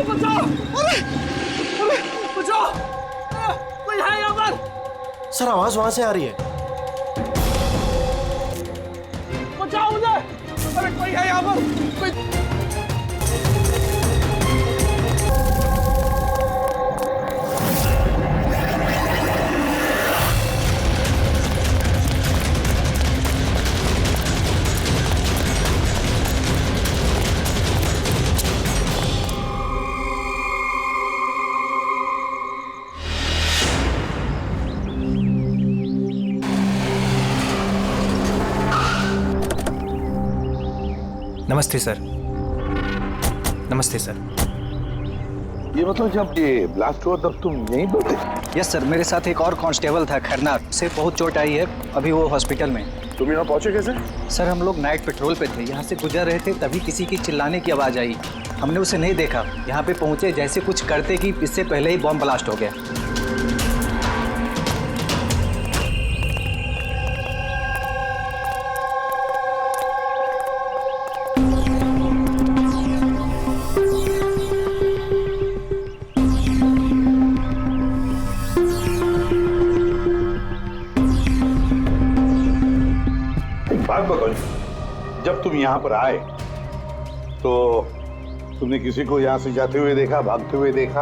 बचाओ! अरे बचाओ! कोई है यहाँ पर? सर आवाज वहां से आ रही है। बचाओ मुझे! अरे कोई है यहाँ पर? कोई... नमस्ते सर। नमस्ते सर। ये मतलब जब ये ब्लास्ट हुआ तब तुम यहीं पर थे? यस सर, मेरे साथ एक और कांस्टेबल था खरनार, उसे बहुत चोट आई है, अभी वो हॉस्पिटल में। तुम यहाँ पहुंचे कैसे? सर हम लोग नाइट पेट्रोल पे थे, यहाँ से गुजर रहे थे तभी किसी की चिल्लाने की आवाज़ आई। हमने उसे नहीं देखा, यहाँ पे पहुँचे जैसे कुछ करते कि इससे पहले ही बॉम्ब ब्लास्ट हो गया। जब तुम यहाँ पर आए तो तुमने किसी को यहाँ से जाते हुए देखा, भागते हुए देखा?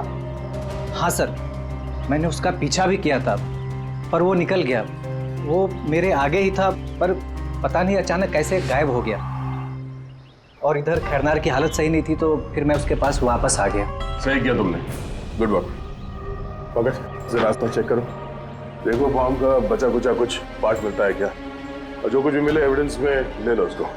हाँ सर, मैंने उसका पीछा भी किया था पर वो निकल गया। वो मेरे आगे ही था पर पता नहीं अचानक कैसे गायब हो गया। और इधर खरनार की हालत सही नहीं थी तो फिर मैं उसके पास वापस आ गया। सही किया तुमने, गुड वर्क। पंकज जरा रास्ता चेक करो, देखो बॉम्ब का बचा कुचा कुछ पार्ट मिलता है क्या, और जो कुछ भी मिले एविडेंस में ले लो उसको।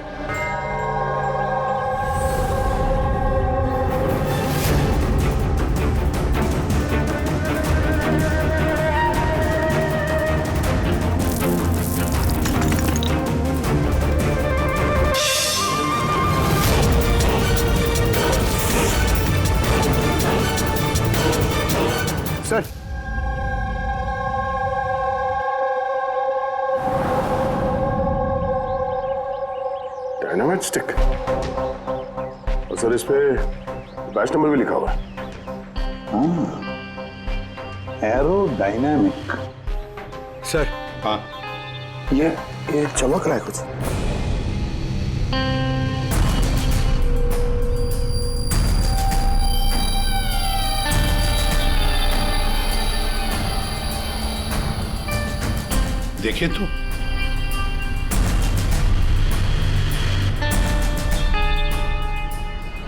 सर डायनामाइट स्टिक, और सर इस पे बैच नंबर भी लिखा हुआ है। Arrow dynamic. सर हाँ, ये चमक रहा है कुछ। देखे तो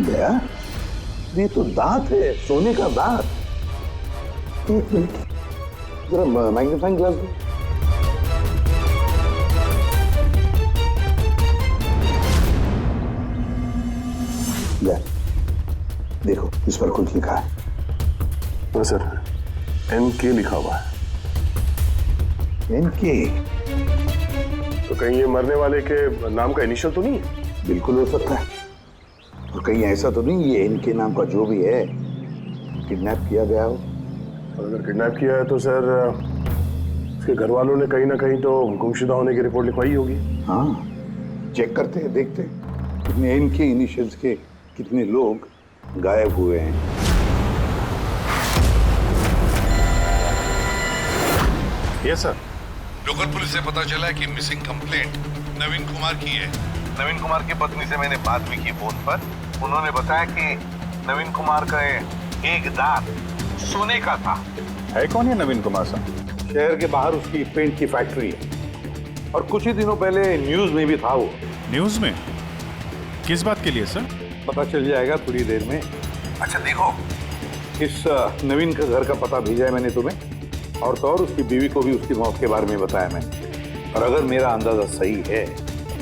गया, ये तो दांत है, सोने का दांत। एक मिनट, जरा मैग्नीफाइंग ग्लास दो। देखो इस पर कुछ लिखा है। हाँ सर, NK लिखा हुआ है। NK? तो कहीं ये मरने वाले के नाम का इनिशियल तो नहीं है? बिल्कुल हो सकता है, और कहीं ऐसा तो नहीं ये NK नाम का जो भी है किडनैप किया गया हो। और अगर किडनैप किया है तो सर उसके घर वालों ने कहीं ना कहीं तो गुमशुदा होने की रिपोर्ट लिखवाई होगी। हाँ, चेक करते हैं, देखते हैं कितने NK इनिशियल्स के कितने लोग गायब हुए हैं। Yes sir. लोकल पुलिस से पता चला है कि मिसिंग कंप्लेंट नवीन कुमार की है। नवीन कुमार की पत्नी से मैंने बात भी की फोन पर। उन्होंने बताया कि नवीन कुमार का एक दांत सोने का था। है कौन है नवीन कुमार साहब? शहर के बाहर उसकी पेंट की फैक्ट्री है, और कुछ ही दिनों पहले न्यूज में भी था वो। न्यूज में? किस बात के लिए सर? पता चल जाएगा थोड़ी देर में। अच्छा देखो, इस नवीन का घर का पता भेजा है मैंने तुम्हें, और तो और उसकी बीवी को भी उसकी मौत के बारे में बताया मैंने। और अगर मेरा अंदाजा सही है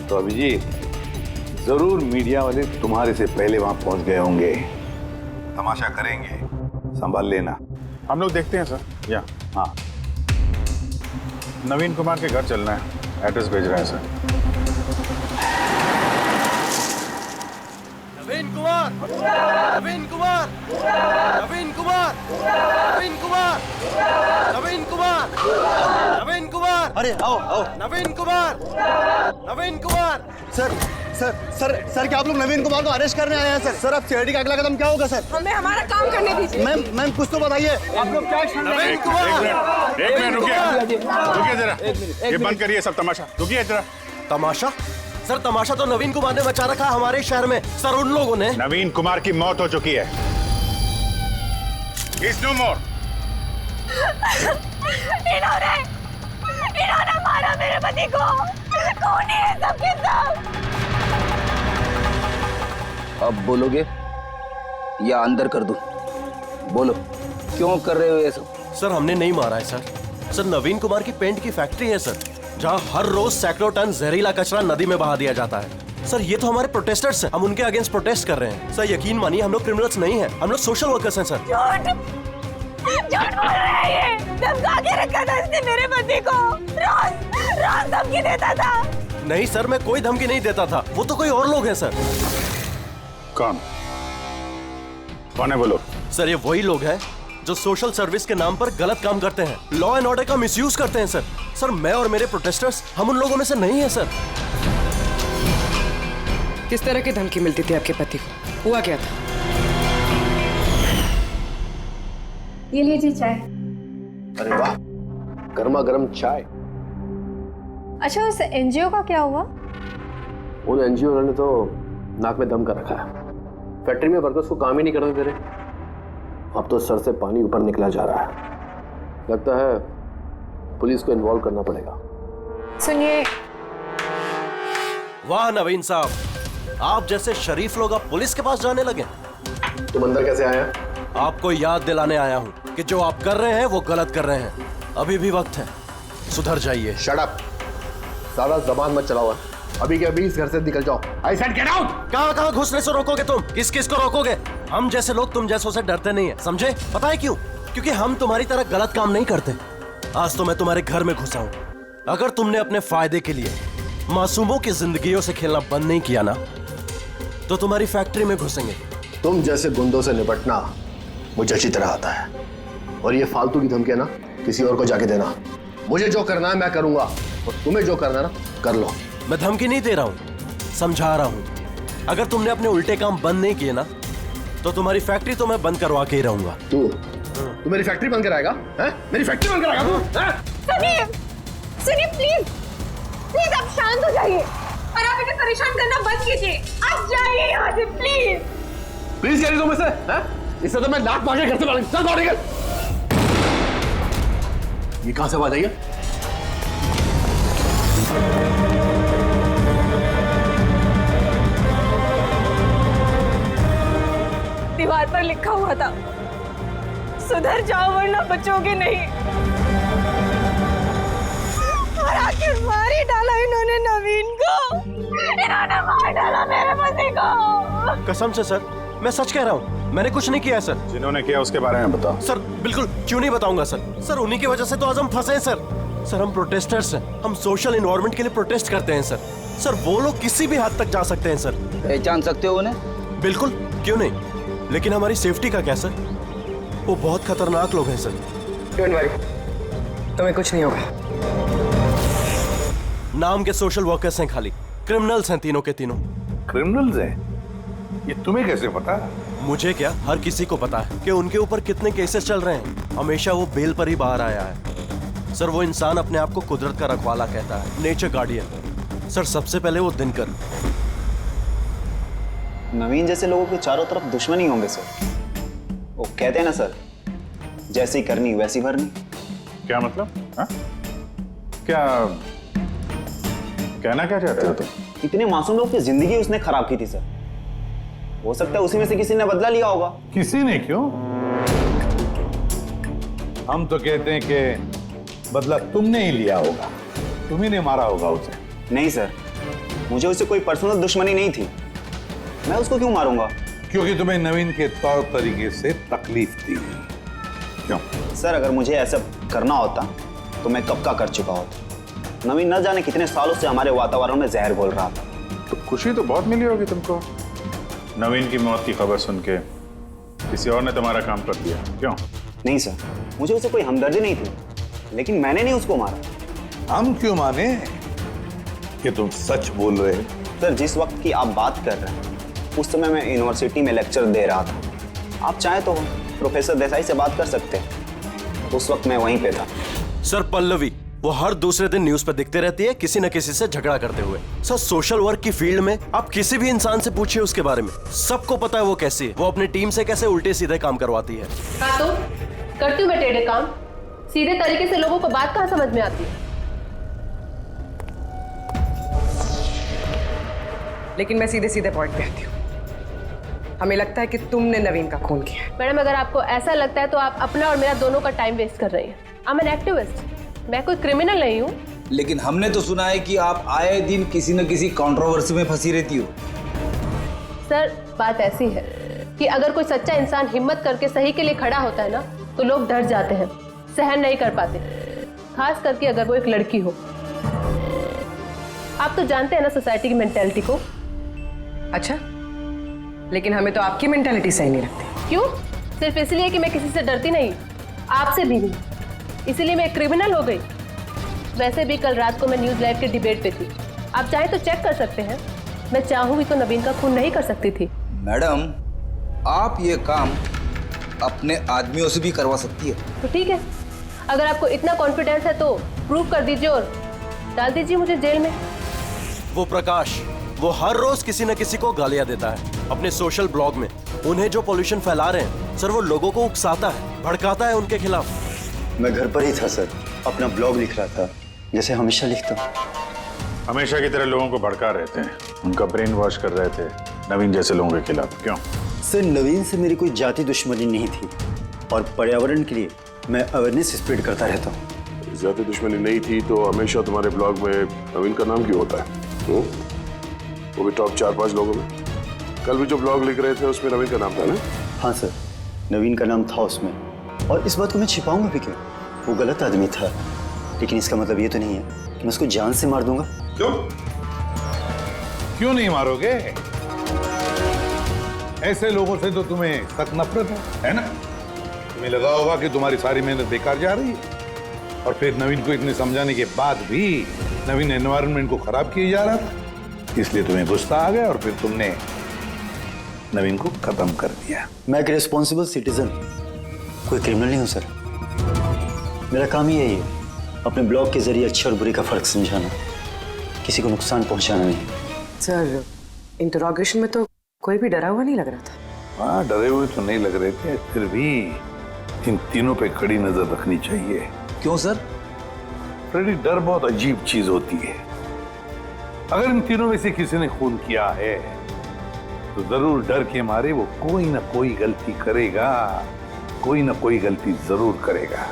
तो अभिजीत, जरूर मीडिया वाले तुम्हारे से पहले वहां पहुंच गए होंगे। तमाशा करेंगे, संभाल लेना। हम लोग देखते हैं सर। या हाँ, नवीन कुमार के घर चलना है, एड्रेस भेज रहे हैं सर। नवीन कुमार! नवीन कुमार! नवीन कुमार! नवीन कुमार! नवीन कुमार! नवीन कुमार! अरे आओ आओ। नवीन कुमार! नवीन कुमार! सर सर क्या आप लोग नवीन कुमार को अरेस्ट करने आए हैं सर? सर अब सीआईडी का अगला कदम क्या होगा सर? हमें हमारा काम करने दीजिए। मैम कुछ तो बताइए। आप लोग क्या एक मिनट रुकिए जरा, ये बंद करिए सब तमाशा, रुकिए जरा। तमाशा? सर तमाशा तो नवीन कुमार ने मचा रखा हमारे शहर में सर। उन लोगों ने नवीन कुमार की मौत हो चुकी है। He's no more. इन्होंने मारा मेरे पति को। कौन है सबके सब? अब बोलोगे या अंदर कर दूं? बोलो क्यों कर रहे हो ये सब? सर हमने नहीं मारा है सर। सर नवीन कुमार की पेंट की फैक्ट्री है सर, जहाँ हर रोज सैकड़ों टन जहरीला कचरा नदी में बहा दिया जाता है। सर ये तो हमारे प्रोटेस्टर्स हैं, हम उनके अगेंस्ट प्रोटेस्ट कर रहे हैं। सर यकीन मानिए हम लोग क्रिमिनल्स नहीं हैं, हम लोग सोशल वर्कर्स हैं सर। झूठ बोल रहा है ये। धमका के रखा था इसने मेरे पति को। रोज धमकी देता था। नहीं सर मैं कोई धमकी नहीं देता था, वो तो कोई और लोग हैं सर। कौन है बोलो? सर ये वही लोग हैं जो सोशल सर्विस के नाम पर गलत काम करते हैं, लॉ एंड ऑर्डर का मिसयूज करते हैं सर। सर मैं और मेरे प्रोटेस्टर्स हम उन लोगों में से नहीं है सर। किस तरह की धमकी मिलती थी आपके पति को? हुआ क्या था? ये लीजिए चाय। अरे वाह, गर्मा गर्म चाय। अच्छा उस एनजीओ का क्या हुआ? उन एनजीओ ने तो नाक में दम कर रखा है। फैक्ट्री में वर्कर्स को काम ही नहीं करने दे रहे। अब तो सर से पानी ऊपर निकला जा रहा है। लगता है पुलिस को इन्वॉल्व करना पड़ेगा। सुनिए। वाह नवीन साहब, आप जैसे शरीफ लोग अब पुलिस के पास जाने लगे। तुम अंदर कैसे आया? आपको याद दिलाने आया हूँ कि जो आप कर रहे हैं वो गलत कर रहे हैं। अभी भी वक्त है, सुधर जाइए। शट अप, सारा जबान मत चलाओ। अभी के अभी इस घर से निकल जाओ। I said get out. कहाँ घुसने से रोकोगे तुम? किस किस को रोकोगे? हम जैसे लोग तुम जैसों से डरते नहीं है, समझे? पता है क्यों? क्योंकि हम तुम्हारी तरह गलत काम नहीं करते। आज तो मैं तुम्हारे घर में घुसा हूँ। अगर तुमने अपने फायदे के लिए मासूमों की जिंदगियों से खेलना बंद नहीं किया ना, तो तुम्हारी फैक्ट्री में घुसेंगे। तुम जैसे गुंडों से निपटना मुझे अच्छी तरह आता है, और ये फालतू की धमकियां ना किसी और को जाके देना। मुझे जो करना है मैं करूंगा, और तुम्हें जो करना है ना कर लो। मैं धमकी नहीं दे रहा हूँ, समझा रहा हूँ। अगर तुमने अपने उल्टे काम बंद नहीं किए ना, तो तुम्हारी फैक्ट्री तो मैं बंद करवा के ही रहूंगा। तू मेरी फैक्ट्री बंद कराएगा? मेरी फैक्ट्री बंद कराएगा तू? सुनिए प्लीज आप शांत हो जाइए और आप इन्हें परेशान करना बंद कीजिए। आप जाइए यहाँ से प्लीज। प्लीज कह रही तुम इसे? इससे तो मैं लात मार के घर से बाहर चल दौड़ निकल। ये कहां से आवाज आई है? दीवार पर लिखा हुआ था, सुधर जाओ वरना बचोगे नहीं। और आखिर मार ही डाला इन्होंने नवीन को। इन्होंने मार डाला मेरे पति को। कसम से सर, मैं सच कह रहा हूँ, मैंने कुछ नहीं किया सर। जिन्होंने किया उसके बारे में बताओ। सर बिल्कुल क्यों नहीं बताऊंगा सर। सर उन्हीं की वजह से तो आज हम फंसे हैं सर। सर हम प्रोटेस्टर्स हैं, हम सोशल एनवायरनमेंट के लिए प्रोटेस्ट करते हैं सर। सर वो लोग किसी भी हद तक जा सकते हैं सर। पहचान सकते हो उन्हें? बिल्कुल, क्यों नहीं, लेकिन हमारी सेफ्टी का क्या सर? वो बहुत खतरनाक लोग हैं सर। डोंट वरी, तुम्हें कुछ नहीं होगा। नाम के सोशल वर्कर्स हैं खाली, क्रिमिनल्स हैं तीनों के तीनों। क्रिमिनल्स हैं? ये तुम्हें कैसे पता? मुझे क्या, हर किसी को पता है कि उनके ऊपर कितने केसेस चल रहे हैं। हमेशा वो बेल पर ही बाहर आया है सर। वो इंसान अपने आप को कुदरत का रखवाला कहता है, नेचर गार्डियन। सर सबसे पहले वो दिनकर। नवीन जैसे लोगों के चारों तरफ दुश्मनी होंगे सर। वो कहते हैं ना सर, जैसी करनी वैसी भरनी। क्या मतलब? हा? क्या कहना क्या चाहते हो तुम? इतने मासूम लोग की जिंदगी उसने खराब की थी सर। हो सकता है उसी में से किसी ने बदला लिया होगा। किसी ने क्यों? हम तो कहते हैं कि बदला तुमने ही लिया होगा, तुम्ही ने मारा होगा उसे। नहीं सर, मुझे उससे कोई पर्सनल दुश्मनी नहीं थी। मैं उसको क्यों मारूंगा? क्योंकि तुम्हें नवीन के तौर तरीके से तकलीफ थी। क्यों? सर अगर मुझे ऐसा करना होता तो मैं कब का कर चुका होता। नवीन न जाने कितने सालों से हमारे वातावरण में जहर घोल रहा था। तो खुशी तो बहुत मिली होगी तुमको, नवीन की मौत की खबर सुन के। किसी और ने तुम्हारा काम कर दिया, क्यों? नहीं सर, मुझे उससे कोई हमदर्दी नहीं थी, लेकिन मैंने नहीं उसको मारा। हम क्यों माने कि तुम सच बोल रहे हो? सर, जिस वक्त की आप बात कर रहे हैं उस समय मैं यूनिवर्सिटी में लेक्चर दे रहा था। आप चाहे तो प्रोफेसर देसाई से बात कर सकते हैं, उस वक्त मैं वहीं पे था। सर, पल्लवी वो हर दूसरे दिन न्यूज पर दिखते रहती है किसी न किसी से झगड़ा करते हुए। सर, सोशल वर्क की फील्ड में आप किसी भी इंसान से पूछिए उसके बारे में, सबको पता है वो कैसी है, वो अपनी टीम से कैसे उल्टे सीधे काम करवाती है। हाँ तो करती हूँ मैं टेढ़े काम, सीधे तरीके से लोगों को बात कहाँ समझ में आती है। लेकिन मैं सीधे सीधे पॉइंट पे आती हूँ। हमें लगता है कि तुमने नवीन का खून किया है। मैडम, अगर आपको ऐसा लगता है तो आप अपना और मेरा दोनों का टाइम वेस्ट कर रही हैं। आई एम एन एक्टिविस्ट, मैं कोई क्रिमिनल नहीं हूँ। लेकिन हमने तो सुना है कि आप आए दिन किसी न किसी कंट्रोवर्सी में फंसी रहती हो। सर, बात ऐसी है कि अगर कोई सच्चा इंसान हिम्मत करके सही के लिए खड़ा होता है ना, तो लोग डर जाते हैं, सहन नहीं कर पाते, खास करके अगर वो एक लड़की हो। आप तो जानते हैं ना सोसाइटी की मेंटेलिटी को। अच्छा, लेकिन हमें तो आपकी मेंटालिटी सही नहीं लगती। क्यों? सिर्फ इसलिए कि मैं किसी से डरती नहीं, आपसे भी नहीं, इसीलिए मैं क्रिमिनल हो गई। वैसे भी कल रात को मैं न्यूज़ लाइव के डिबेट पे थी, आप चाहे तो चेक कर सकते हैं। मैं चाहूंगी तो नवीन का खून नहीं कर सकती थी। मैडम, आप ये काम अपने आदमियों से भी करवा सकती है। तो ठीक है, अगर आपको इतना कॉन्फिडेंस है तो प्रूव कर दीजिए और डाल दीजिए मुझे जेल में। वो प्रकाश, वो हर रोज किसी न किसी को गालियां देता है अपने सोशल ब्लॉग में। उन्हें जो पॉल्यूशन फैला रहे हैं सर, वो लोगों को उकसाता है, भड़काता है उनके खिलाफ। मैं घर पर ही था सर, अपना ब्लॉग लिख रहा था, जैसे हमेशा लिखता हूँ। हमेशा की तरह लोगों को भड़का रहे थे, उनका ब्रेन वॉश कर रहे थे नवीन जैसे लोगों के खिलाफ। क्यों? सर, नवीन से मेरी कोई जाति दुश्मनी नहीं थी और पर्यावरण के लिए मैं अवेयरनेस स्प्रेड करता रहता हूँ। जाति दुश्मनी नहीं थी तो हमेशा तुम्हारे ब्लॉग में नवीन का नाम क्यों होता है? वो भी टॉप 4-5 लोगों में। कल भी जो ब्लॉग लिख रहे थे उसमें नवीन का नाम था ना? हाँ सर, नवीन का नाम था उसमें, और इस बात को मैं छिपाऊंगा भी क्यों? वो गलत आदमी था, लेकिन इसका मतलब ये तो नहीं है कि मैं उसको जान से मार दूंगा। क्यों नहीं मारोगे? ऐसे लोगों से तो तुम्हें सख्त नफरत है ना? तुम्हें लगा होगा कि तुम्हारी सारी मेहनत बेकार जा रही है, और फिर नवीन को इतने समझाने के बाद भी नवीन एनवायरनमेंट को खराब किए जा रहा था, इसलिए तुम्हें गुस्सा आ गया और फिर तुमने नवीन को खत्म कर दिया। मैं एक रिस्पॉन्सिबल सिटीजन, कोई क्रिमिनल नहीं हूं सर। मेरा काम ही यही है, अपने ब्लॉग के जरिए अच्छे और बुरे का फर्क समझाना, किसी को नुकसान पहुंचाना नहीं। सर, इंटरोगेशन में तो कोई भी डरा हुआ नहीं लग रहा था। हाँ, डरे हुए तो नहीं लग रहे थे, फिर भी इन तीनों पे कड़ी नजर रखनी चाहिए। क्यों सर? फ्रेडी, डर बहुत अजीब चीज होती है। अगर इन तीनों में से किसी ने खून किया है तो जरूर डर के मारे वो कोई ना कोई गलती करेगा, कोई ना कोई गलती जरूर करेगा।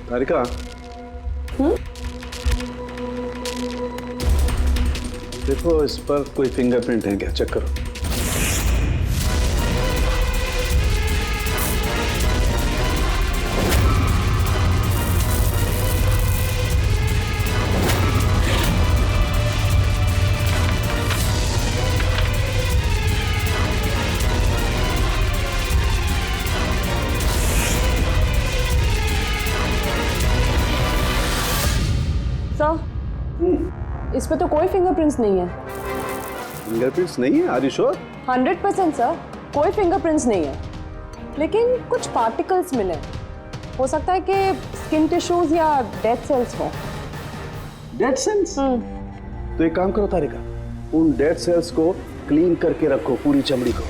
तारिका, देखो इस पर कोई फिंगरप्रिंट है क्या? चेक करो। इस पे तो कोई फिंगरप्रिंट्स नहीं है। फिंगरप्रिंट्स नहीं है? Are you sure? 100% सर, कोई फिंगरप्रिंट्स नहीं है, लेकिन कुछ पार्टिकल्स मिले। हो सकता है कि स्किन टिश्यूज या डेड सेल्स हो। Dead cells? तो एक काम करो तारिका, उन डेड सेल्स को क्लीन करके रखो, पूरी चमड़ी को।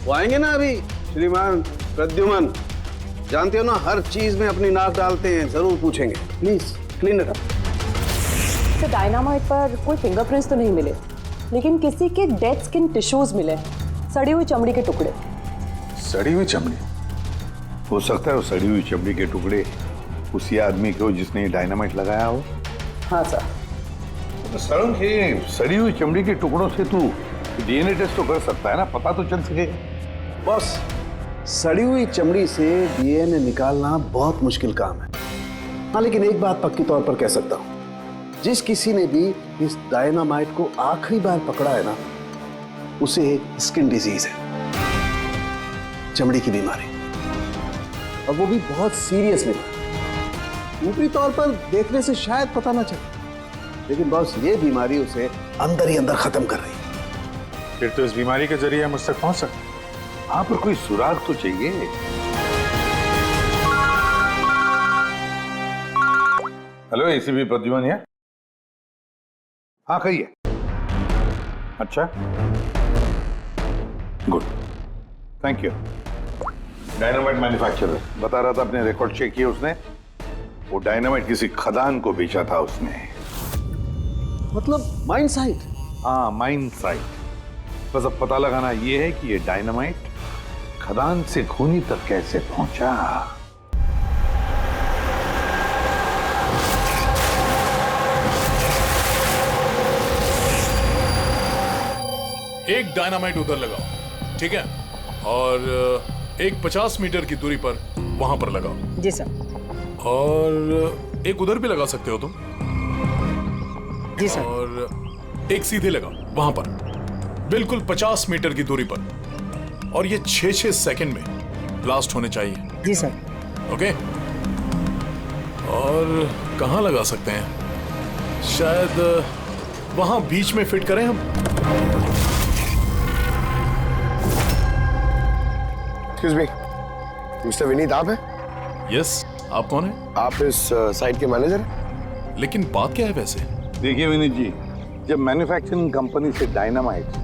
वो आएंगे ना अभी श्रीमान प्रद्युमन, जानते हो ना हर चीज में अपनी नाक डालते हैं, जरूर पूछेंगे। Please clean it up. Dynamite पर कोई फिंगरप्रिंट्स तो नहीं मिले, लेकिन किसी के डेड स्किन टिश्यूज मिले, सड़ी हुई चमड़ी के टुकड़े। सड़ी हुई चमड़ी? हो सकता है वो सड़ी हुई चमड़ी के टुकड़े उसी आदमी के हो जिसने डायनामाइट लगाया हो। हाँ सर। तो सड़ी हुई चमड़ी के टुकड़ों से तू डीएनए टेस्ट तो कर सकता है ना, पता तो चल सकेगा। बॉस, सड़ी हुई चमड़ी से डीएनए निकालना बहुत मुश्किल काम है। हाँ, लेकिन एक बात पक्की तौर पर कह सकता हूँ, जिस किसी ने भी इस डायनामाइट को आखिरी बार पकड़ा है ना, उसे एक स्किन डिजीज है, चमड़ी की बीमारी, और वो भी बहुत सीरियस बीमारी। ऊपरी तौर पर देखने से शायद पता ना चले, लेकिन बॉस ये बीमारी उसे अंदर ही अंदर खत्म कर रही है। फिर तो इस बीमारी के जरिए हम उस तक पहुंच सकते। हाँ, पर कोई सुराग तो चाहिए। हेलो, एसीपी प्रद्युमन है? हाँ, कहिए। अच्छा, good, thank you. Dynamite manufacturer बता रहा था, अपने रिकॉर्ड चेक किए उसने। वो डायनामाइट किसी खदान को बेचा था उसने। मतलब माइन साइट? हाँ, माइन साइट। बस अब पता लगाना ये है कि ये डायनामाइट खदान से खूनी तक कैसे पहुंचा। एक डायनामाइट उधर लगाओ, ठीक है? और एक 50 मीटर की दूरी पर वहां पर लगाओ। जी सर। और एक उधर भी लगा सकते हो तुम। जी सर। और एक सीधे लगाओ वहां पर, बिल्कुल 50 मीटर की दूरी पर, और ये 6-6 सेकंड में ब्लास्ट होने चाहिए। जी सर। ओके। और कहां लगा सकते हैं? शायद वहां बीच में फिट करें हम। एक्सक्यूज मी, मिस्टर विनीत आप हैं? यस, आप कौन हैं? आप इस साइट के मैनेजर हैं? लेकिन बात क्या है वैसे? देखिए विनीत जी, जब मैन्युफैक्चरिंग कंपनी से डायनामाइट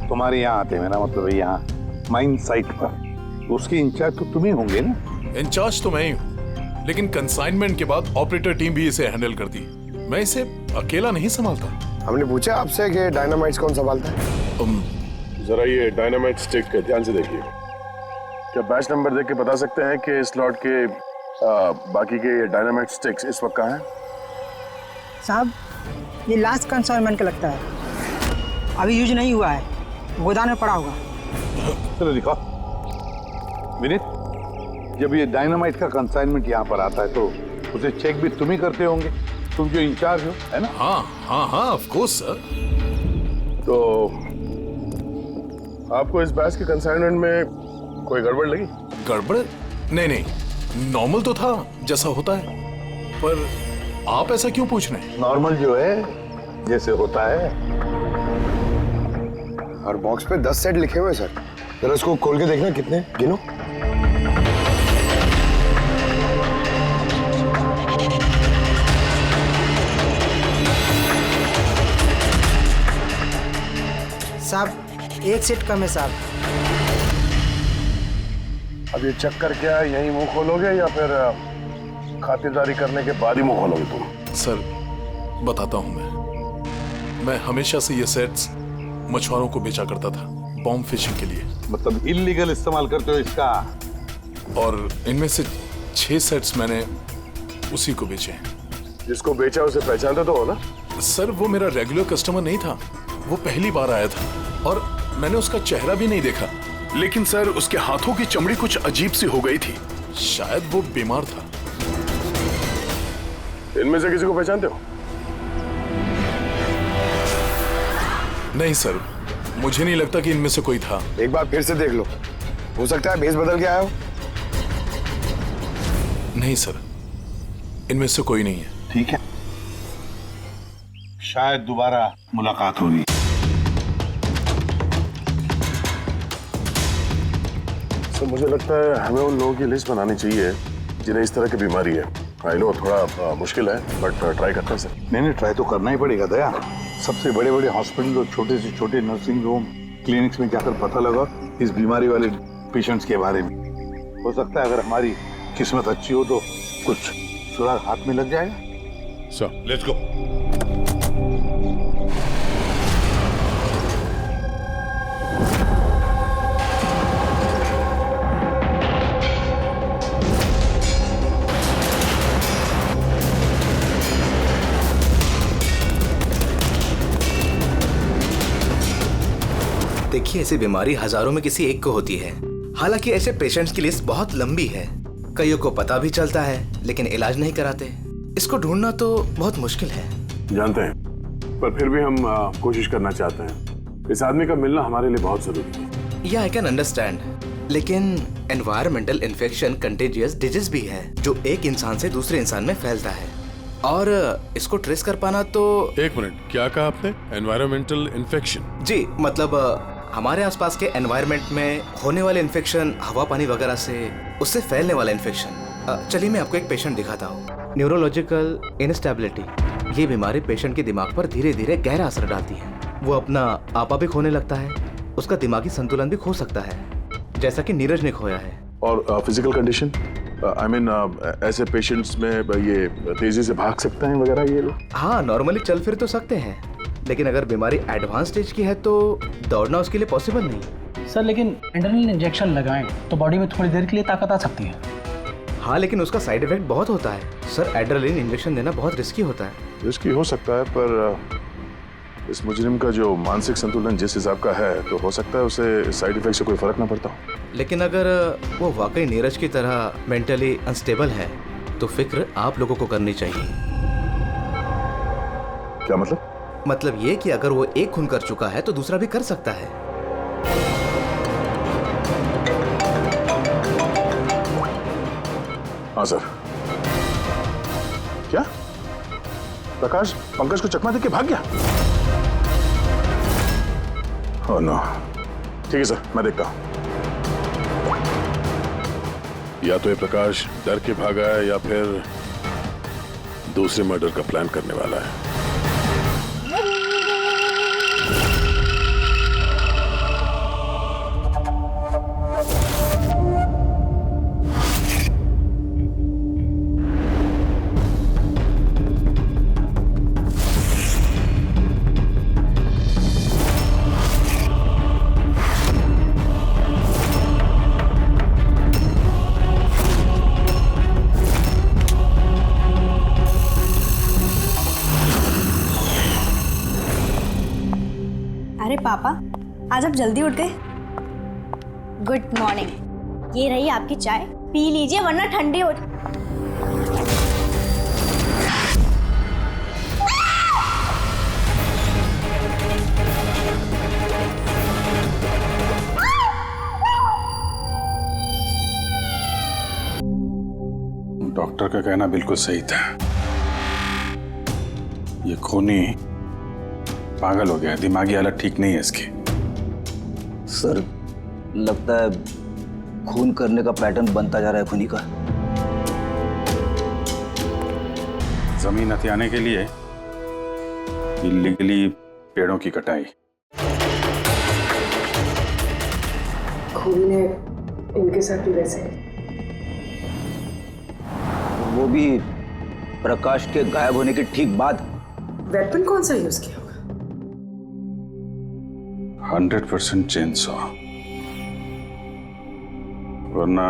तुम्हारे यहाँ आते हैं, मेरा मतलब है यहाँ माइन साइट पर, उसके इंचार्ज तो तुम ही होंगे ना? इंचार्ज तो मैं ही हूँ, लेकिन कंसाइनमेंट के बाद ऑपरेटर टीम भी इसे हैंडल करती है। मैं इसे अकेला नहीं संभालता। हमने पूछा आपसे कि डायनामाइट्स कौन संभालता है? जरा ये डायनामाइट स्टिक ध्यान से देखिए। क्या बैच नंबर देख के बता सकते हैं कि इस लॉट के बाकी के डायनामाइट स्टिक्स इस वक्त कहाँ हैं? साहब, ये लास्ट कंसाइनमेंट का लगता है, अभी यूज नहीं हुआ है, गोदाम में पड़ा होगा। चलो दिखाओ। विनीत, जब ये डायनामाइट का कंसाइनमेंट यहाँ पर आता है तो उसे चेक भी तुम ही करते होंगे, तुम जो इंचार्ज हो, है ना? हाँ हाँ हाँ, ऑफ कोर्स सर। तो आपको इस बैच के कंसाइनमेंट में कोई गड़बड़ लगी? गड़बड़? नहीं नहीं, नॉर्मल तो था जैसा होता है, पर आप ऐसा क्यों पूछ रहे हैं? नॉर्मल जो है जैसे होता है। और बॉक्स पे 10 सेट लिखे हुए सर, जरा इसको खोल के देखना कितने, गिनो। साहब, एक सेट कम है साहब। अब ये चक्कर क्या है, यही मुंह खोलोगे या फिर खातिरदारी करने के बाद ही मुंह खोलोगे तुम? सर बताता हूं, मैं हमेशा से ये सेट्स मछुआरों को बेचा करता था, बॉम्ब फिशिंग के लिए। मतलब इल्लीगल इस्तेमाल करते हो इसका? और इनमें से 6 सेट्स मैंने उसी को बेचे हैं। जिसको बेचा उसे पहचानते तो हो ना? सर वो मेरा रेगुलर कस्टमर नहीं था, वो पहली बार आया था और मैंने उसका चेहरा भी नहीं देखा। लेकिन सर उसके हाथों की चमड़ी कुछ अजीब सी हो गई थी। शायद वो बीमार था। इनमें से किसी को पहचानते हो? नहीं सर, मुझे नहीं लगता कि इनमें से कोई था। एक बार फिर से देख लो, हो सकता है भेस बदल के आया हो। नहीं सर, इनमें से कोई नहीं है। ठीक है, शायद दोबारा मुलाकात होगी। सर मुझे लगता है हमें उन लोगों की लिस्ट बनानी चाहिए जिन्हें इस तरह की बीमारी है। आई नो थोड़ा मुश्किल है, बट ट्राई करते हैं सर। नहीं, ट्राई तो करना ही पड़ेगा दया। सबसे बड़े बड़े हॉस्पिटल और छोटे से छोटे नर्सिंग होम, क्लिनिक्स में जाकर पता लगा इस बीमारी वाले पेशेंट्स के बारे में। हो सकता है अगर हमारी किस्मत अच्छी हो तो कुछ सुराग हाथ में लग जाएगा। Sir let's go. देखिए, ऐसी बीमारी हजारों में किसी एक को होती है। हालांकि ऐसे पेशेंट्स की लिस्ट बहुत लंबी है। कईयों को पता भी चलता है लेकिन इलाज नहीं कराते। इसको ढूंढना तो बहुत मुश्किल है। जानते हैं, पर फिर भी हम कोशिश करना चाहते हैं। इस आदमी का मिलना हमारे लिए बहुत जरूरी है। या आई कैन अंडरस्टैंड, लेकिन एनवायरमेंटल इन्फेक्शन कंटेजियस डिजीज भी है जो एक इंसान से दूसरे इंसान में फैलता है, और इसको ट्रेस कर पाना तो। एक मिनट, क्या कहा आपने? Environmental infection? जी, मतलब हमारे आसपास के एनवायरनमेंट में होने वाले इन्फेक्शन, हवा पानी वगैरह से, उससे फैलने वाला इन्फेक्शन। चलिए मैं आपको एक पेशेंट दिखाता हूँ। न्यूरोलॉजिकल इनस्टेबिलिटी, ये बीमारी पेशेंट के दिमाग पर धीरे धीरे गहरा असर डालती है। वो अपना आपा भी खोने लगता है, उसका दिमागी संतुलन भी खो सकता है, जैसा कि नीरज ने खोया है। और फिजिकल कंडीशन, आई मीन ऐसे पेशेंट्स में ये तेजी से भाग सकते हैं वगैरह ये लोग? हाँ, नॉर्मली चल फिर तो सकते हैं, लेकिन अगर बीमारी एडवांस स्टेज की है तो दौड़ना उसके लिए पॉसिबल नहीं। सर लेकिन एड्रेनलिन इंजेक्शन लगाएं तो बॉडी में थोड़ी देर के लिए ताकत आ सकती है। हाँ, लेकिन उसका साइड इफेक्ट बहुत होता है सर। एड्रेनलिन इंजेक्शन देना बहुत रिस्की होता है। रिस्की हो सकता है, पर इस मुजरिम का जो मानसिक संतुलन जिस हिसाब का है, तो हो सकता है उसे साइड इफेक्ट से कोई फर्क ना पड़ता हो। लेकिन अगर वो वाकई नीरज की तरह मेंटली अनस्टेबल है तो फिक्र आप लोगों को करनी चाहिए। क्या मतलब? मतलब ये कि अगर वो एक खून कर चुका है तो दूसरा भी कर सकता है। हाँ सर। क्या प्रकाश पंकज को चकमा देके भाग गया? Oh no. ठीक है सर, मैं देखता हूं। या तो ये प्रकाश डर के भागा है या फिर दूसरे मर्डर का प्लान करने वाला है। अरे पापा, आज आप जल्दी उठ गए। Good morning. ये रही आपकी चाय, पी लीजिए वरना ठंडी हो। डॉक्टर का कहना बिल्कुल सही था। ये खूनी पागल हो गया, दिमागी हालत ठीक नहीं है इसकी। सर, लगता है खून करने का पैटर्न बनता जा रहा है खूनी का। जमीन हथियाने के लिए इल्लीगली पेड़ों की कटाई। खूनी ने इनके साथ भी वैसे वो भी प्रकाश के गायब होने के ठीक बाद। वेपन कौन सा यूज किया होगा? 100% चेनसॉ, वरना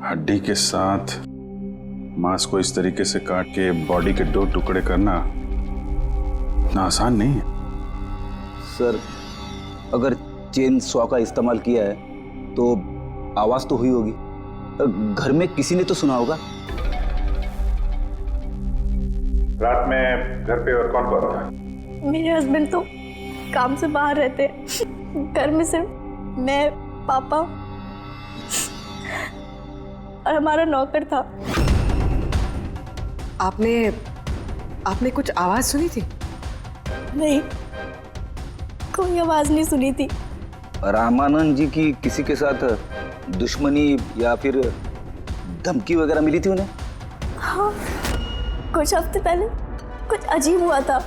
हड्डी के साथ मांस को इस तरीके से काट के बॉडी के 2 टुकड़े करना इतना आसान नहीं है। सर, अगर चेन सॉ का इस्तेमाल किया है तो आवाज तो हुई होगी, घर में किसी ने तो सुना होगा। रात में घर पे और कौन कौन था? मेरे हस्बैंड तो काम से बाहर रहते हैं, घर में सिर्फ मैं, पापा और हमारा नौकर था। आपने कुछ आवाज सुनी थी? नहीं, कोई आवाज नहीं सुनी थी। रामानंद जी की किसी के साथ दुश्मनी या फिर धमकी वगैरह मिली थी उन्हें? हाँ, कुछ हफ्ते पहले कुछ अजीब हुआ था।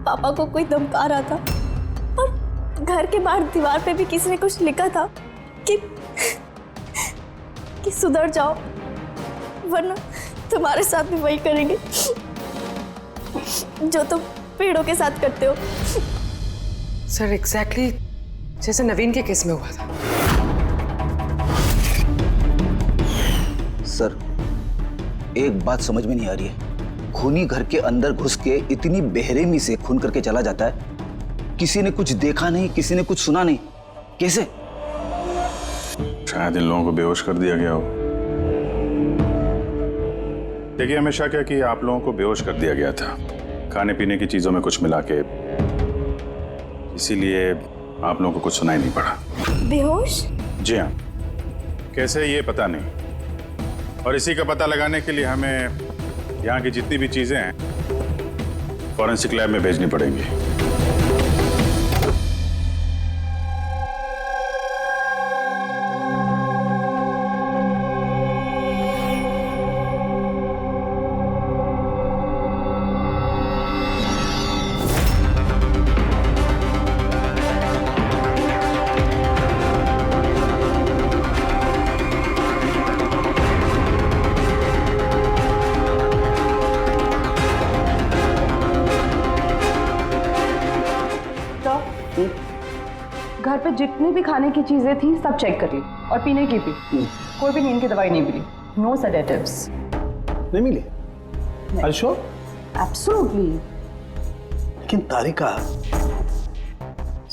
पापा को कोई धमका रहा था और घर के बाहर दीवार पे भी किसी ने कुछ लिखा था कि सुधर जाओ वरना तुम्हारे साथ भी वही करेंगे जो तुम पेड़ों के साथ करते हो। सर, एग्जैक्टली जैसे नवीन के केस में हुआ था। सर, एक बात समझ में नहीं आ रही है। खूनी घर के अंदर घुस के इतनी बेरहमी से खून करके चला जाता है, किसी ने कुछ देखा नहीं, किसी ने कुछ सुना नहीं, कैसे? शायद इन लोगों को बेहोश कर दिया गया हो देखिए, हमेशा क्या कि आप लोगों को बेहोश कर दिया गया था खाने पीने की चीजों में कुछ मिला के, इसीलिए आप लोगों को कुछ सुनाई नहीं पड़ा। बेहोश? जी हाँ, कैसे ये पता नहीं, और इसी का पता लगाने के लिए हमें यहाँ की जितनी भी चीजें हैं फॉरेंसिक लैब में भेजनी पड़ेंगी। घर पे जितनी भी खाने की चीजें थी सब चेक कर ली और पीने की भी। कोई भी नींद की दवाई नहीं मिली। No sedatives. नहीं मिली? Are you sure? एब्सोल्युटली। लेकिन तारिका,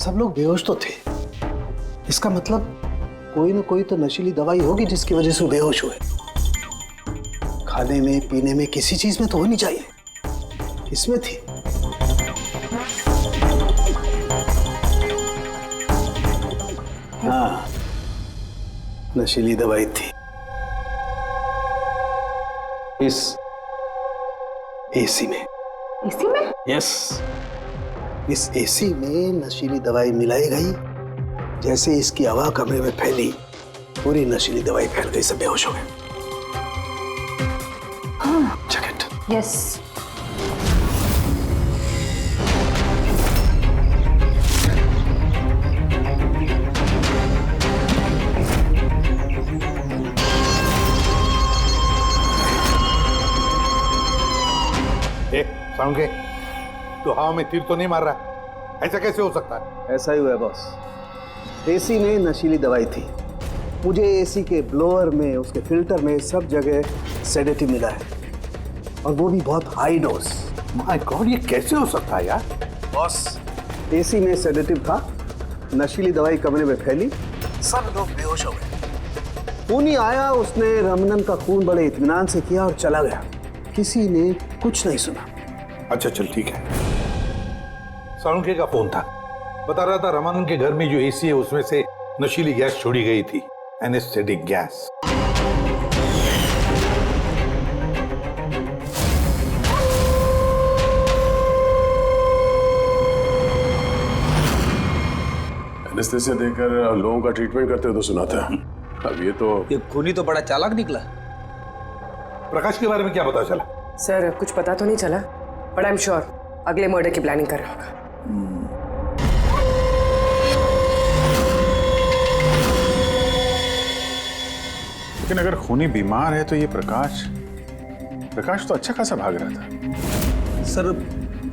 सब लोग बेहोश तो थे, इसका मतलब कोई ना कोई तो नशीली दवाई होगी जिसकी वजह से वो बेहोश हुए। खाने में पीने में किसी चीज में तो होनी चाहिए, इसमें थी। हाँ, नशीली दवाई थी। इस एसी में। एसी में? यस, इस एसी में नशीली दवाई मिलाई गई। जैसे इसकी हवा कमरे में फैली, पूरी नशीली दवाई फैल गई, सब बेहोश हो गए। हाँ। Check it. यस। साउंड के, तो हवा में तीर तो नहीं मार रहा? ऐसा कैसे हो सकता है? ऐसा ही हुआ है बॉस। एसी में नशीली दवाई थी। मुझे एसी के ब्लोअर में, उसके फिल्टर में, सब जगह सेडेटिव मिला है, और वो भी बहुत हाई डोज। माय गॉड, ये कैसे हो सकता है यार? बॉस, एसी में सेडेटिव था, नशीली दवाई कमरे में फैली, सब लोग बेहोश हो गए। पूनी आया, उसने रमनन का खून बड़े इत्मीनान से किया और चला गया। किसी ने कुछ नहीं सुना। अच्छा चल ठीक है। सालुंके का फोन था, बता रहा था रमानंद के घर में जो एसी है उसमें से नशीली गैस छोड़ी गई थी, एनेस्थेटिक गैस। एनेस्थेसिया देकर लोगों का ट्रीटमेंट करते हो तो सुना था। अब ये खूनी तो बड़ा चालाक निकला। प्रकाश के बारे में क्या पता चला? सर कुछ पता तो नहीं चला, बट आई एम श्योर अगले मर्डर की प्लानिंग कर रहा होगा। लेकिन अगर खूनी बीमार है तो ये प्रकाश तो अच्छा खासा भाग रहा था। सर,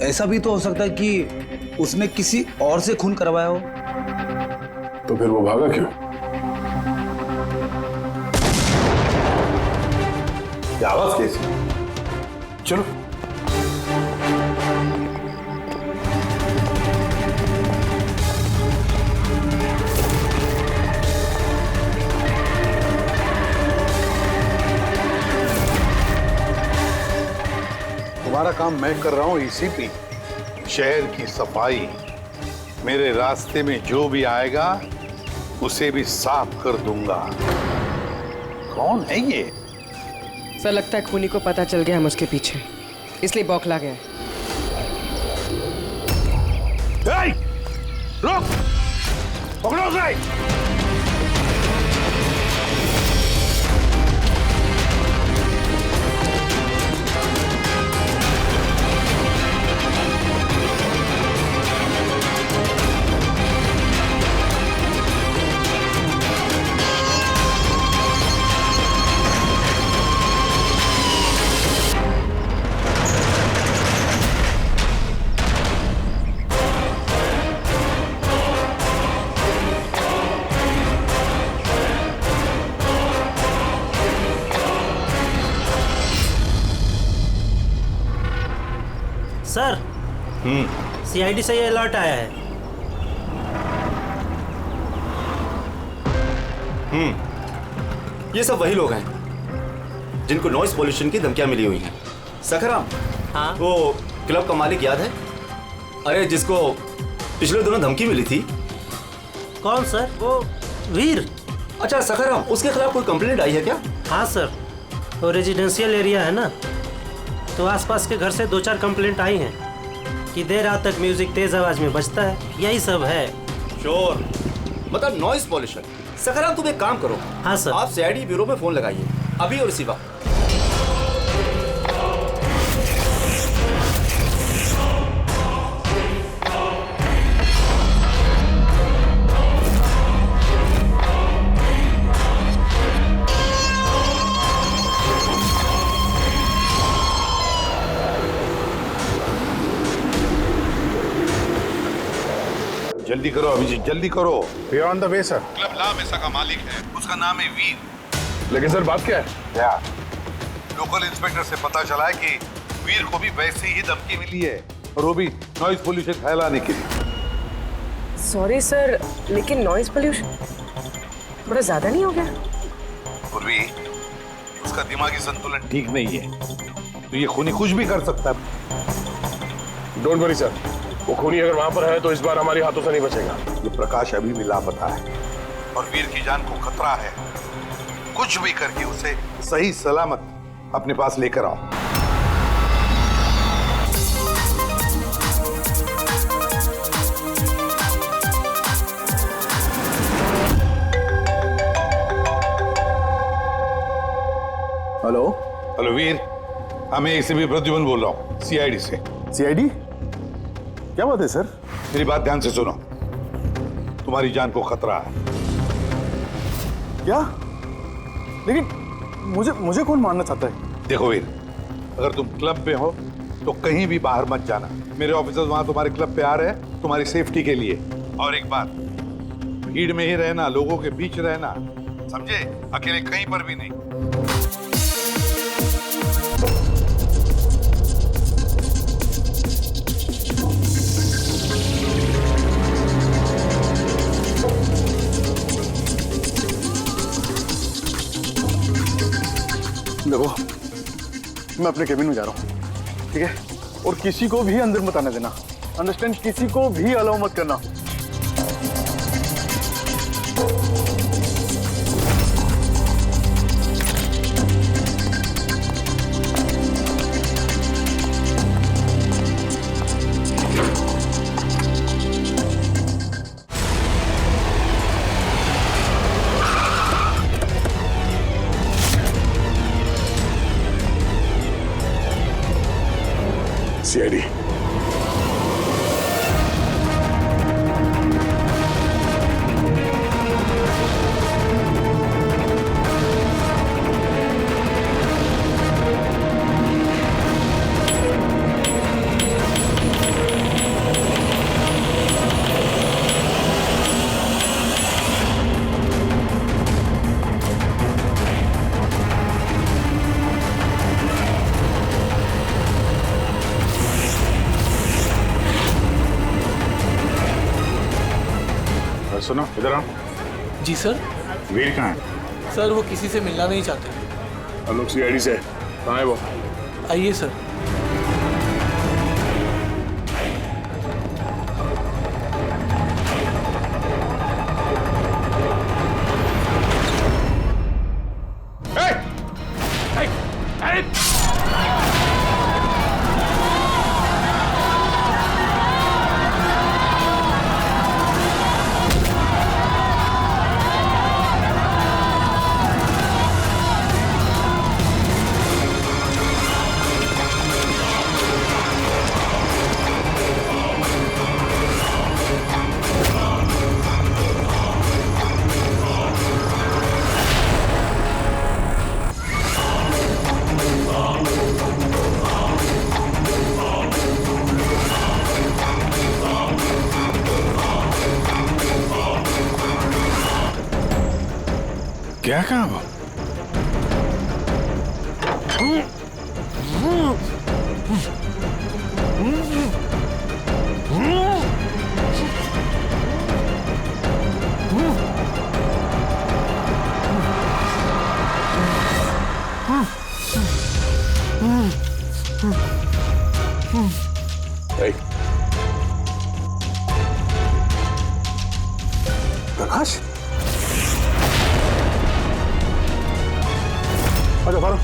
ऐसा भी तो हो सकता है कि उसने किसी और से खून करवाया हो। तो फिर वो भागा क्यों? आवाज कैसी? चलो तुम्हारा काम मैं कर रहा हूं एसीपी। शहर की सफाई, मेरे रास्ते में जो भी आएगा उसे भी साफ कर दूंगा। कौन है ये? सर लगता है खूनी को पता चल गया हम उसके पीछे, इसलिए बौखला गया। रुक! पकड़ो उसे! सर, सीआईडी से ये अलर्ट आया है। ये सब वही लोग हैं जिनको नॉइस पोल्यूशन की धमकियां मिली हुई हैं। सखाराम, हाँ? वो क्लब का मालिक याद है? अरे जिसको पिछले दिनों धमकी मिली थी। कौन सर? वो वीर। अच्छा सखाराम, उसके खिलाफ कोई कंप्लेंट आई है क्या? हाँ सर, वो रेजिडेंशियल एरिया है ना, तो आसपास के घर से 2-4 कंप्लेंट आई हैं कि देर रात तक म्यूजिक तेज आवाज में बजता है, यही सब है। शोर मतलब नॉइस पॉल्यूशन। सखाराम तुम एक काम करो। हाँ सर। आप सीआईडी ब्यूरो में फोन लगाइए अभी और इसी वक्त। जल्दी करो अभिजीत, जल्दी करो। On the way sir. Club La Mesa का मालिक है, उसका नाम है वीर। लेकिन सर बात क्या है? क्या? लोकल इंस्पेक्टर से पता चला है कि वीर को भी वैसे ही धमकी मिली है, और वो भी नॉइज पोल्यूशन फैलाने के लिए। सॉरी सर, लेकिन नॉइज पोल्यूशन बड़ा ज्यादा नहीं हो गया? पूर्वी, उसका दिमागी संतुलन ठीक नहीं है, तो ये खूनी कुछ भी कर सकता है। डोंट वरी सर, वो खूनी अगर वहां पर है तो इस बार हमारे हाथों से नहीं बचेगा। ये प्रकाश अभी भी लापता है और वीर की जान को खतरा है। कुछ भी करके उसे सही सलामत अपने पास लेकर आओ। हेलो हेलो वीर, मैं एसीपी प्रद्युमन बोल रहा हूँ, सीआईडी से। सीआईडी? क्या बात है सर? मेरी बात ध्यान से सुनो, तुम्हारी जान को खतरा है। क्या? लेकिन मुझे कौन मारना चाहता है? देखो वीर, अगर तुम क्लब में हो तो कहीं भी बाहर मत जाना। मेरे ऑफिसर्स वहां तुम्हारे क्लब पे आ रहे हैं तुम्हारी सेफ्टी के लिए। और एक बात, भीड़ में ही रहना, लोगों के बीच रहना, समझे? अकेले कहीं पर भी नहीं। देखो, मैं अपने केबिन में जा रहा हूँ, ठीक है? और किसी को भी अंदर मत आने देना, अंडरस्टैंड? किसी को भी अलाउ मत करना। सीआईडी। सुनो इधर आओ। जी सर। वीर कहाँ है? सर वो किसी से मिलना नहीं चाहते। हम लोग सीआईडी से। कहाँ है वो? आइए सर। क्या कहा वो? प्रकाश? अच्छा फारूक,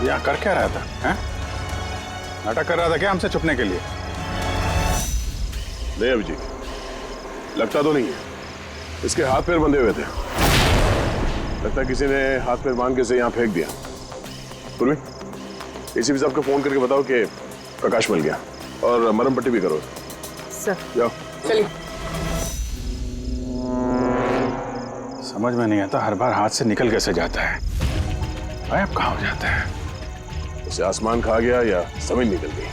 यहाँ कर क्या रहा था? हैं? नाटक कर रहा था क्या हमसे छुपने के लिए? नहीं अभिजीत, लगता तो नहीं है। इसके हाथ पैर बंधे हुए थे। लगता है किसी ने हाथ पैर बांध के इसे यहाँ फेंक दिया। पूर्वी, एसीपी साहब को फोन करके बताओ कि प्रकाश मिल गया और मरहम पट्टी भी करो। सर जाओ। चलिए। समझ में नहीं आता, हर बार हाथ से निकल कैसे जाता है, गायब कहाँ हो जाता है? उसे आसमान खा गया या जमीन निकल गई।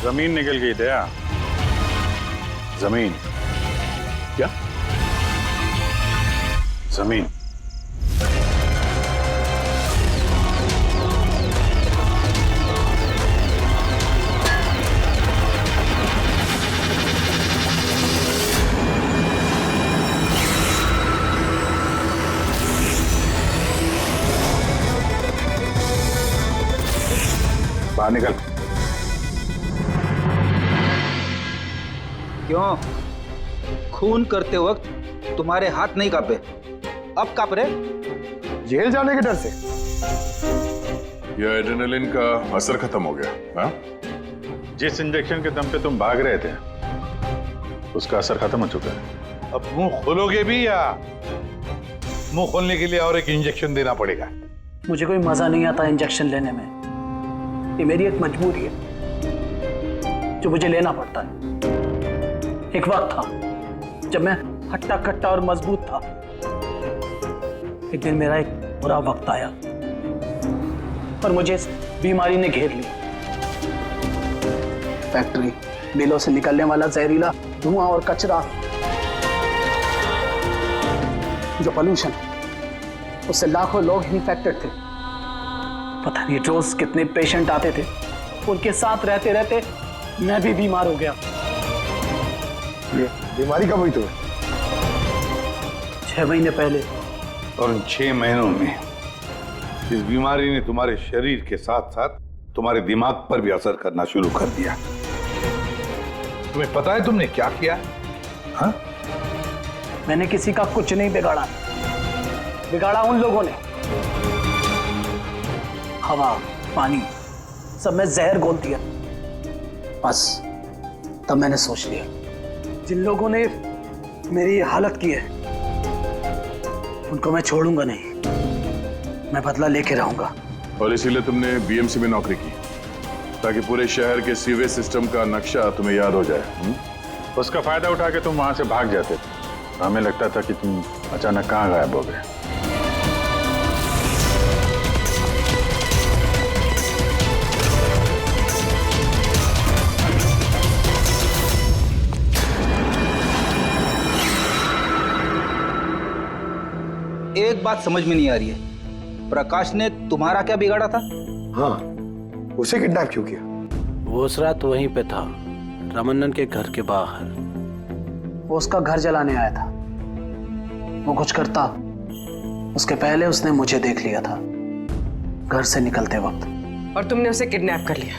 जमीन निकल गई दया। जमीन क्या? जमीन। बाहर निकल। क्यों? खून करते वक्त तुम्हारे हाथ नहीं कांपे, अब कांप रहे? जेल जाने के डर से? यह एड्रेनलिन का असर खत्म हो गया। हाँ? जिस इंजेक्शन के दम पे तुम भाग रहे थे उसका असर खत्म हो चुका है। अब मुंह खोलोगे भी या मुंह खोलने के लिए और एक इंजेक्शन देना पड़ेगा? मुझे कोई मजा नहीं आता इंजेक्शन लेने में, ये मेरी एक मजबूरी है जो मुझे लेना पड़ता है। एक वक्त था जब मैं हट्टा कट्टा और मजबूत था। एक दिन मेरा एक बुरा वक्त आया और मुझे इस बीमारी ने घेर लिया। फैक्ट्री, मिलों से निकलने वाला जहरीला धुआं और कचरा, जो पोल्यूशन, उससे लाखों लोग इन्फेक्टेड थे। पता नहीं रोज कितने पेशेंट आते थे, उनके साथ रहते रहते मैं भी बीमार हो गया। ये बीमारी कब हुई तुम्हें? 6 महीने पहले। और उन 6 महीनों में इस बीमारी ने तुम्हारे शरीर के साथ साथ तुम्हारे दिमाग पर भी असर करना शुरू कर दिया। तुम्हें पता है तुमने क्या किया? हाँ? मैंने किसी का कुछ नहीं बिगाड़ा, बिगाड़ा उन लोगों ने। हवा, पानी, सब में जहर घोल दिया। बस तब मैंने सोच लिया, जिन लोगों ने मेरी हालत की है उनको मैं छोड़ूंगा नहीं, मैं बदला लेके रहूंगा। और इसीलिए तुमने बीएमसी में नौकरी की, ताकि पूरे शहर के सीवेज सिस्टम का नक्शा तुम्हें याद हो जाए। उसका फायदा उठा के तुम वहां से भाग जाते थे। हमें लगता था कि तुम अचानक कहाँ गायब हो गए। एक बात समझ में नहीं आ रही है, प्रकाश ने तुम्हारा क्या बिगाड़ा था? हाँ, उसे किडनैप क्यों किया? वो उस रात वहीं पे था, रमन्नन के घर के बाहर। वो उसका घर जलाने आया था। वो कुछ करता उसके पहले उसने मुझे देख लिया था घर से निकलते वक्त। और तुमने उसे किडनैप कर लिया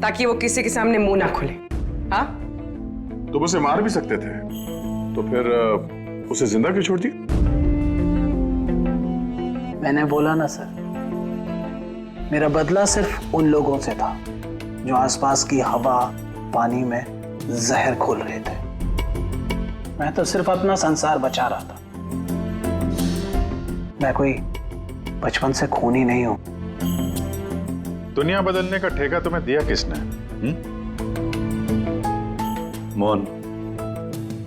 ताकि वो किसी के सामने मुंह ना खोले। हाँ? तुम उसे मार भी सकते थे, तो फिर उसे जिंदा क्यों छोड़ दिया? मैंने बोला ना सर, मेरा बदला सिर्फ उन लोगों से था जो आसपास की हवा, पानी में जहर घोल रहे थे। मैं तो सिर्फ अपना संसार बचा रहा था। मैं कोई बचपन से खूनी नहीं हूं। दुनिया बदलने का ठेका तुम्हें दिया किसने? मोहन,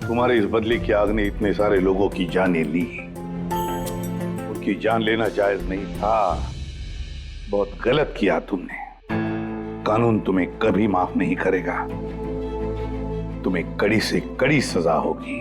तुम्हारी इस बदली की आग ने इतने सारे लोगों की जानें ली। उनकी जान लेना जायज नहीं था। बहुत गलत किया तुमने। कानून तुम्हें कभी माफ नहीं करेगा। तुम्हें कड़ी से कड़ी सजा होगी।